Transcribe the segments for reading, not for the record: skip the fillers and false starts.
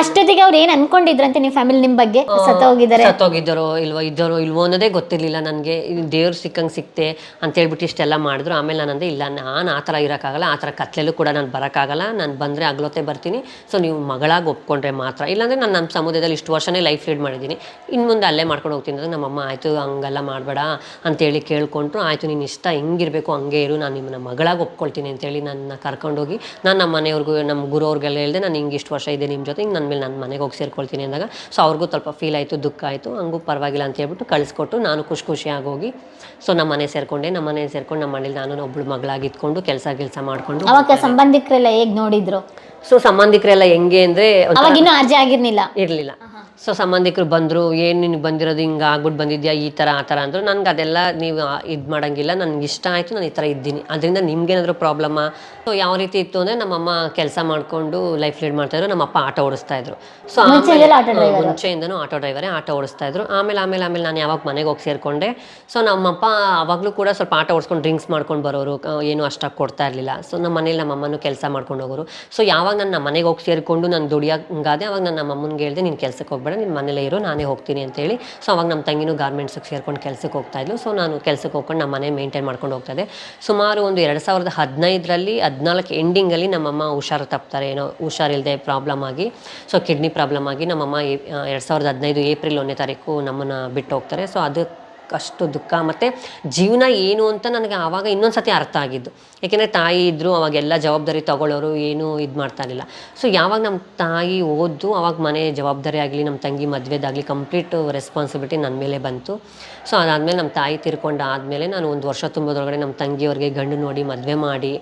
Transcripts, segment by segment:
ಅಷ್ಟೊತ್ತಿಗೆ ಅವ್ರು ಏನ್ ಅನ್ಕೊಂಡಿದ್ರಂತೆ ನಿಮ್ ಫ್ಯಾಮಿಲಿ ನಿಮ್ ಬಗ್ಗೆ ಸತ್ತೋಗಿದ್ದಾರೋ ಇಲ್ವೋ ಅನ್ನೋದೇ ಗೊತ್ತಿರ್ಲಿಲ್ಲ ನನಗೆ. ದೇವ್ರು ಸಿಕ್ಕಂಗೆ ಸಿಕ್ತೆ ಅಂತ ಹೇಳ್ಬಿಟ್ಟು ಇಷ್ಟೆಲ್ಲ ಮಾಡಿದ್ರು. ಆಮೇಲೆ ನಾನಂದೆ ಇಲ್ಲ, ನಾನು ಆ ಥರ ಇರೋಕ್ಕಾಗಲ್ಲ, ಆ ಥರ ಕತ್ಲೆಲ್ಲೂ ಕೂಡ ನಾನು ಬರೋಕ್ಕಾಗಲ್ಲ, ನಾನು ಬಂದರೆ ಅಗ್ಲೊತ್ತೆ ಬರ್ತೀನಿ. ಸೊ ನೀವು ಮಗಳಾಗಿ ಒಪ್ಕೊಂಡ್ರೆ ಮಾತ್ರ, ಇಲ್ಲಾಂದರೆ ನಾನು ನಮ್ಮ ಸಮುದಾಯದಲ್ಲಿ ಇಷ್ಟು ವರ್ಷನೇ ಲೈಫ್ ಲೀಡ್ ಮಾಡಿದ್ದೀನಿ, ಇನ್ನು ಮುಂದೆ ಅಲ್ಲೇ ಮಾಡ್ಕೊಂಡು ಹೋಗ್ತೀನಿ ಅಂದರೆ ನಮ್ಮಮ್ಮ ಆಯಿತು ಹಂಗೆಲ್ಲ ಮಾಡಬೇಡ ಅಂತೇಳಿ ಕೇಳ್ಕೊಂಡ್ರು. ಆಯಿತು ನೀನು ಇಷ್ಟ ಹೆಂಗಿರಬೇಕು ಹಂಗೆ ಇರು, ನಾನು ನಿಮ್ಮನ್ನ ಮಗಳಾಗಿ ಒಪ್ಕೊಳ್ತೀನಿ ಅಂತೇಳಿ ನನ್ನ ಕರ್ಕೊಂಡೋಗಿ ನಾನು ನಮ್ಮ ಮನೆಯವ್ರಿಗೂ ನಮ್ಮ ಗುರುವ್ರಿಗೆಲ್ಲ ಹೇಳಿದೆ, ನಾನು ಹಿಂಗೆ ಇಷ್ಟು ವರ್ಷ ಇದೆ ನಿಮ್ಮ ಜೊತೆ, ಹಿಂಗೆ ನನ್ನ ಮೇಲೆ ನನ್ನ ಮನೆಗೆ ಹೋಗಿ ಸೇರ್ಕೊಳ್ತೀನಿ ಅಂದಾಗ ಸೊ ಅವ್ರಿಗೂ ಸ್ವಲ್ಪ ಫೀಲ್ ಆಯಿತು, ದುಃಖ ಆಯಿತು. ಹಂಗೂ ಪರವಾಗಿಲ್ಲ ಅಂತ ಹೇಳ್ಬಿಟ್ಟು ಕಳಿಸ್ಕೊಟ್ಟು ನಾನು ಖುಷಿಯಾಗಿ ಹೋಗಿ ಸೊ ನಮ್ಮ ಮನೆ ಸೇರ್ಕೊಂಡೆ. ನಮ್ಮ ಮನೆ ಸೇರ್ಕೊಂಡು ನಮ್ಮ ಮನೇಲಿ ನಾನು ಒಬ್ಬಳು ಮಗಳಾಗಿ ಇದ್ಕೊಂಡು ಕೆಲಸ ಮಾಡಿಕೊಂಡು. ಅವಾಗ ಸಂಬಂಧಿಕರೆಲ್ಲ ಹೇಗೆ ನೋಡಿದ್ರು? ಸೊ ಸಂಬಂಧಿಕರೆಲ್ಲ ಹೆಂಗೆ ಅಂದರೆ ಅರ್ಜಿ ಆಗಿರ್ಲಿಲ್ಲ ಇರಲಿಲ್ಲ. ಸೊ ಸಂಬಂಧಿಕರು ಬಂದರು, ಏನು ನಿನಗೆ ಬಂದಿರೋದು ಹಿಂಗೆ ಆಗ್ಬಿಟ್ಟು ಬಂದಿದ್ಯಾ ಈ ಥರ ಆ ಥರ ಅಂದರು. ನನಗೆ ಅದೆಲ್ಲ ನೀವು ಇದು ಮಾಡೋಂಗಿಲ್ಲ, ನನಗೆ ಇಷ್ಟ ಆಯಿತು, ನಾನು ಈ ಥರ ಇದ್ದೀನಿ, ಅದರಿಂದ ನಿಮ್ಗೇನಾದರೂ ಪ್ರಾಬ್ಲಮ್ಮಾ? ಸೊ ಯಾವ ರೀತಿ ಇತ್ತು ಅಂದರೆ ನಮ್ಮಮ್ಮ ಕೆಲಸ ಮಾಡಿಕೊಂಡು ಲೈಫ್ ಲೀಡ್ ಮಾಡ್ತಾಯಿದ್ರು, ನಮ್ಮಪ್ಪ ಆಟೋ ಓಡಿಸ್ತಾಯಿದ್ರು. ಸೊ ಮುಂಚೆಯಿಂದನೂ ಆಟೋ ಡ್ರೈವರೇ, ಆಟೋ ಓಡಿಸ್ತಾಯಿದ್ರು. ಆಮೇಲೆ ನಾನು ಯಾವಾಗ ಮನೆಗೆ ಹೋಗಿ ಸೇರಿಕೊಂಡೆ. ಸೊ ನಮ್ಮಪ್ಪ ಆವಾಗಲೂ ಕೂಡ ಸ್ವಲ್ಪ ಆಟೋ ಓಡಿಸ್ಕೊಂಡು ಡ್ರಿಂಕ್ಸ್ ಮಾಡ್ಕೊಂಡು ಬರೋರು, ಏನು ಅಷ್ಟಾಗಿ ಕೊಡ್ತಾ ಇರಲಿಲ್ಲ. ಸೊ ನಮ್ಮ ಮನೇಲಿ ನಮ್ಮಮ್ಮನೂ ಕೆಲಸ ಮಾಡ್ಕೊಂಡು ಹೋಗೋರು. ಸೊ ಯಾವಾಗ ನಾನು ನಮ್ಮ ಮನೆಗೆ ಹೋಗಿ ಸೇರಿಕೊಂಡು ನಾನು ದುಡಿಯೋಂಗಾದೆ, ಅವಾಗ ನಾನು ನಮ್ಮಮ್ಮನಿಗೆ ಹೇಳಿದೆ, ನೀನು ಕೆಲಸಕ್ಕೆ ಹೋಗ್ಬೇಡ, ನಿಮ್ಮ ಮನೇಲೇ ಇರೋ, ನಾನೇ ಹೋಗ್ತೀನಿ ಅಂತೇಳಿ. ಸೊ ಅವಾಗ ನಮ್ಮ ತಂಗಿನೂ ಗಾರ್ಮೆಂಟ್ಸಿಗೆ ಸೇರ್ಕೊಂಡು ಕೆಲಸಕ್ಕೆ ಹೋಗ್ತಾಯಿದ್ಲು. ಸೊ ನಾನು ಕೆಲಸಕ್ಕೆ ಹೋಗ್ಕೊಂಡು ನಮ್ಮ ಮನೆ ಮೇಂಟೈನ್ ಮಾಡ್ಕೊಂಡು ಹೋಗ್ತಾಯಿದ್ದೆ. ಸುಮಾರು ಒಂದು 2015ರಲ್ಲಿ 14 ಎಂಡಿಂಗಲ್ಲಿ ನಮ್ಮಮ್ಮ ಹುಷಾರು ತಪ್ತಾರೆ, ಏನೋ ಹುಷಾರಿಲ್ಲದೆ ಪ್ರಾಬ್ಲಮ್ ಆಗಿ, ಸೊ ಕಿಡ್ನಿ ಪ್ರಾಬ್ಲಮ್ ಆಗಿ ನಮ್ಮಮ್ಮ 2015 ಏಪ್ರಿಲ್ 1ನೇ ತಾರೀಕು ನಮ್ಮನ್ನು ಬಿಟ್ಟು ಹೋಗ್ತಾರೆ. ಸೊ ಅಷ್ಟು ದುಃಖ ಮತ್ತು ಜೀವನ ಏನು ಅಂತ ನನಗೆ ಆವಾಗ ಇನ್ನೊಂದು ಸತಿ ಅರ್ಥ ಆಗಿದ್ದು. ಏಕೆಂದರೆ ತಾಯಿ ಇದ್ದರು, ಅವಾಗೆಲ್ಲ ಜವಾಬ್ದಾರಿ ತೊಗೊಳ್ಳೋರು, ಏನೂ ಇದು ಮಾಡ್ತಾ ಇರಲಿಲ್ಲ. ಸೊ ಯಾವಾಗ ನಮ್ಮ ತಾಯಿ ಓದ್ದು ಅವಾಗ ಮನೆ ಜವಾಬ್ದಾರಿ ಆಗಲಿ, ನಮ್ಮ ತಂಗಿ ಮದುವೆದಾಗಲಿ ಕಂಪ್ಲೀಟ್ ರೆಸ್ಪಾನ್ಸಿಬಿಲಿಟಿ ನನ್ನ ಮೇಲೆ ಬಂತು. ಸೊ ಅದಾದಮೇಲೆ ನಮ್ಮ ತಾಯಿ ತೀರ್ಕೊಂಡಾದಮೇಲೆ ನಾನು ಒಂದು ವರ್ಷ ತುಂಬೋದ್ರೊಳಗಡೆ ನಮ್ಮ ತಂಗಿಯವ್ರಿಗೆ ಗಂಡು ನೋಡಿ ಮದುವೆ ಮಾಡಿ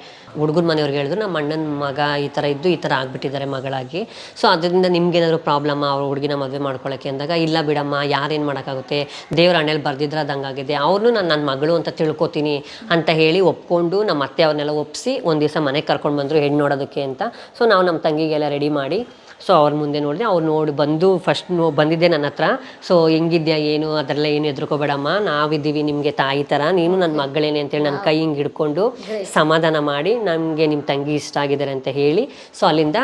ಹುಡುಗನ ಮನೆಯವ್ರಿಗೆ ಹೇಳಿದ್ರು, ನಮ್ಮ ಅಣ್ಣನ ಮಗ ಈ ಥರ ಇದ್ದು ಈ ಥರ ಆಗಿಬಿಟ್ಟಿದ್ದಾರೆ ಮಗಳಾಗಿ. ಸೊ ಅದರಿಂದ ನಿಮ್ಗೇನಾದರೂ ಪ್ರಾಬ್ಲಮ್ಮ ಅವ್ರ ಹುಡುಗಿನ ಮದುವೆ ಮಾಡ್ಕೊಳ್ಳೋಕ್ಕೆ ಅಂದಾಗ, ಇಲ್ಲ ಬಿಡಮ್ಮ, ಯಾರೇನು ಮಾಡೋಕ್ಕಾಗುತ್ತೆ, ದೇವ್ರ ಹಣೆಯಲ್ಲಿ ಬರ್ದಿದ್ರೆ ಅದು ಹಂಗಾಗಿದೆ, ಅವ್ರನ್ನೂ ನಾನು ನನ್ನ ಮಗಳು ಅಂತ ತಿಳ್ಕೊತೀನಿ ಅಂತ ಹೇಳಿ ಒಪ್ಕೊಂಡು ನಮ್ಮ ಅತ್ತೆ ಅವ್ರನ್ನೆಲ್ಲ ಒಪ್ಪಿಸಿ ಒಂದು ದಿವಸ ಮನೆಗೆ ಕರ್ಕೊಂಡು ಬಂದರು ಹೆಣ್ಣು ನೋಡೋದಕ್ಕೆ ಅಂತ. ಸೊ ನಾವು ನಮ್ಮ ತಂಗಿಗೆಲ್ಲ ರೆಡಿ ಮಾಡಿ ಸೊ ಅವ್ರ ಮುಂದೆ ನೋಡಿದೆ. ಅವ್ರು ನೋಡಿ ಬಂದು ಫಸ್ಟ್ ಬಂದಿದ್ದೆ ನನ್ನ ಹತ್ರ. ಸೊ ಹೆಂಗಿದ್ಯಾ, ಏನು ಅದೆಲ್ಲ ಏನು ಹೆದರ್ಕೋಬೇಡಮ್ಮ, ನಾವಿದ್ದೀವಿ ನಿಮಗೆ ತಾಯಿ ಥರ, ನೀನು ನನ್ನ ಮಗಳೇನೆ ಅಂತೇಳಿ ನನ್ನ ಕೈ ಹಿಂಗೆ ಹಿಡ್ಕೊಂಡು ಸಮಾಧಾನ ಮಾಡಿ, ನಮಗೆ ನಿಮ್ಮ ತಂಗಿ ಇಷ್ಟ ಆಗಿದ್ದಾರೆ ಅಂತ ಹೇಳಿ ಸೊ ಅಲ್ಲಿಂದ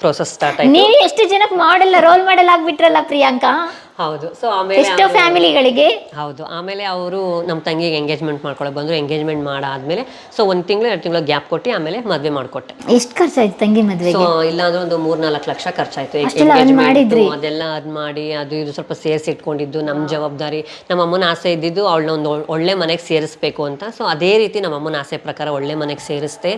ಪ್ರೋಸೆಸ್ ಸ್ಟಾರ್ಟ್ ಆಯಿತು. ನೀವು ಎಷ್ಟು ಜನಕ್ಕೆ ರೋಲ್ ಮಾಡೆಲ್ ಆಗಿಬಿಟ್ರಲ್ಲ ಪ್ರಿಯಾಂಕಾ? ಹೌದು. ಸೊ ಆಮೇಲೆ ಫ್ಯಾಮಿಲಿಗಳಿಗೆ ಹೌದು, ಆಮೇಲೆ ಅವರು ನಮ್ಮ ತಂಗಿಗೆ ಎಂಗೇಜ್ಮೆಂಟ್ ಮಾಡ್ಕೊಳ್ಳೋಕೆ ಬಂದರು. ಎಂಗೇಜ್ಮೆಂಟ್ ಮಾಡಾದ್ಮೇಲೆ ಸೊ 1 ತಿಂಗಳು 2 ತಿಂಗಳು ಗ್ಯಾಪ್ ಕೊಟ್ಟು ಆಮೇಲೆ ಮದುವೆ ಮಾಡಿಕೊಟ್ಟೆ. ಎಷ್ಟು ಖರ್ಚಾಯ್ತು ತಂಗಿ ಮದುವೆಗೆ? ಸೊ ಇಲ್ಲಾಂದ್ರೆ ಒಂದು 3-4 ಲಕ್ಷ ಖರ್ಚಾಯ್ತು. ಅದೆಲ್ಲ ಅದು ಮಾಡಿ ಅದು ಇದು ಸ್ವಲ್ಪ ಸೇರಿಸಿ ಇಟ್ಕೊಂಡಿದ್ದು ನಮ್ಮ ಜವಾಬ್ದಾರಿ. ನಮ್ಮ ಅಮ್ಮನ ಆಸೆ ಇದ್ದಿದ್ದು ಅವಳನ್ನ ಒಂದು ಒಳ್ಳೆ ಮನೆಗೆ ಸೇರಿಸ್ಬೇಕು ಅಂತ. ಸೊ ಅದೇ ರೀತಿ ನಮ್ಮ ಅಮ್ಮನ ಆಸೆ ಪ್ರಕಾರ ಒಳ್ಳೆ ಮನೆಗೆ ಸೇರಿಸ್ದೆ.